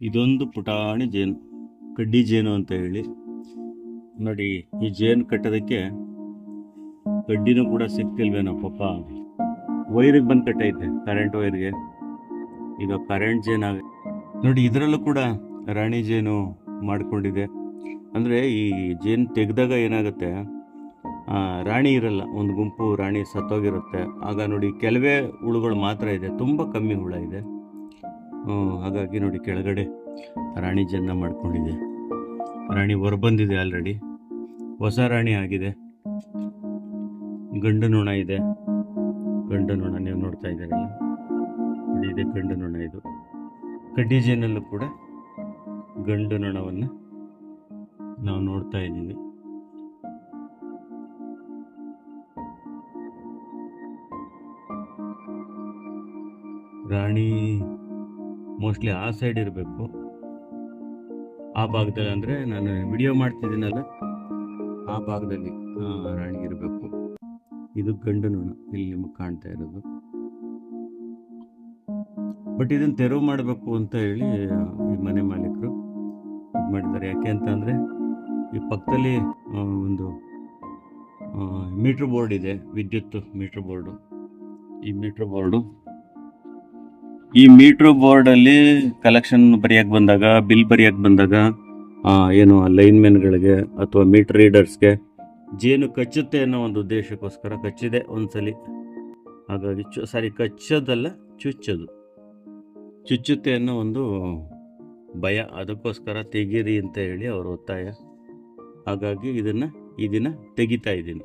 ಇದೊಂದು ಪುಟಾಣಿ ಜೇನು, ಕಡ್ಡಿ ಜೇನು ಅಂತ ಹೇಳಿ. ನೋಡಿ, ಈ ಜೇನು ಕಟ್ಟೋದಕ್ಕೆ ಕಡ್ಡಿನೂ ಕೂಡ ಸಿಗ್ತಿಲ್ವೇನೋ ಪಾಪ. ವೈರಿಗೆ ಬಂದು ಕಟ್ಟೈತೆ, ಕರೆಂಟ್ ವೈರ್ಗೆ. ಈಗ ಕರೆಂಟ್ ಜೇನು ನೋಡಿ, ಇದರಲ್ಲೂ ಕೂಡ ರಾಣಿ ಜೇನು ಮಾಡ್ಕೊಂಡಿದೆ. ಅಂದರೆ ಈ ಜೇನು ತೆಗೆದಾಗ ಏನಾಗುತ್ತೆ, ರಾಣಿ ಇರಲ್ಲ, ಒಂದು ಗುಂಪು ರಾಣಿ ಸತ್ತೋಗಿರುತ್ತೆ. ಆಗ ನೋಡಿ ಕೆಲವೇ ಹುಳುಗಳು ಮಾತ್ರ ಇದೆ, ತುಂಬ ಕಮ್ಮಿ ಹುಳ ಇದೆ. ಹಾಗಾಗಿ ನೋಡಿ ಕೆಳಗಡೆ ರಾಣಿ ಜೇನ ಮಾಡ್ಕೊಂಡಿದೆ. ರಾಣಿ ಹೊರಬಂದಿದೆ ಆಲ್ರೆಡಿ, ಹೊಸ ರಾಣಿ ಆಗಿದೆ. ಗಂಡು ನೊಣ ಇದೆ, ಗಂಡು ನೊಣ ನೀವು ನೋಡ್ತಾ ಇದ್ದೀರಲ್ಲ, ನೋಡಿ ಇದೆ ಗಂಡು ನೊಣ. ಇದು ಕಡ್ಡಿ ಜೇನಲ್ಲೂ ಕೂಡ ಗಂಡು ನೊಣವನ್ನು ನಾವು ನೋಡ್ತಾ ಇದ್ದೀವಿ. ರಾಣಿ ಮೋಸ್ಟ್ಲಿ ಆ ಸೈಡ್ ಇರಬೇಕು, ಆ ಭಾಗದಲ್ಲಿ. ಅಂದರೆ ನಾನು ವಿಡಿಯೋ ಮಾಡ್ತಿದ್ದೀನಲ್ಲ, ಆ ಭಾಗದಲ್ಲಿ ರಾಣಿ ಇರಬೇಕು. ಇದು ಗಂಡು ನೊಣ ಇಲ್ಲಿ ನಿಮಗೆ ಕಾಣ್ತಾ ಇರೋದು. ಬಟ್ ಇದನ್ನು ತೆರವು ಮಾಡಬೇಕು ಅಂತ ಹೇಳಿ ಈ ಮನೆ ಮಾಲೀಕರು ಇದು ಮಾಡಿದ್ದಾರೆ. ಯಾಕೆ ಅಂತಂದರೆ ಈ ಪಕ್ಕದಲ್ಲಿ ಒಂದು ಮೀಟ್ರ್ ಬೋರ್ಡ್ ಇದೆ, ವಿದ್ಯುತ್ ಮೀಟ್ರ್ ಬೋರ್ಡು. ಈ ಮೀಟ್ರ್ ಬೋರ್ಡಲ್ಲಿ ಕಲೆಕ್ಷನ್ ಬರೆಯೋಕ್ಕೆ ಬಂದಾಗ, ಬಿಲ್ ಬರೆಯೋಕ್ಕೆ ಬಂದಾಗ ಏನು ಲೈನ್ಮೆನ್ಗಳಿಗೆ ಅಥವಾ ಮೀಟರ್ ರೀಡರ್ಸ್ಗೆ ಜೇನು ಕಚ್ಚುತ್ತೆ ಅನ್ನೋ ಒಂದು ಉದ್ದೇಶಕ್ಕೋಸ್ಕರ ಕಚ್ಚಿದೆ ಒಂದ್ಸಲಿ. ಹಾಗಾಗಿ ಕಚ್ಚೋದಲ್ಲ, ಚುಚ್ಚುತ್ತೆ ಅನ್ನೋ ಒಂದು ಭಯ, ಅದಕ್ಕೋಸ್ಕರ ತೆಗೀರಿ ಅಂತ ಹೇಳಿ ಅವ್ರ ಒತ್ತಾಯ. ಹಾಗಾಗಿ ಈ ದಿನ ತೆಗಿತಾ ಇದ್ದೀನಿ.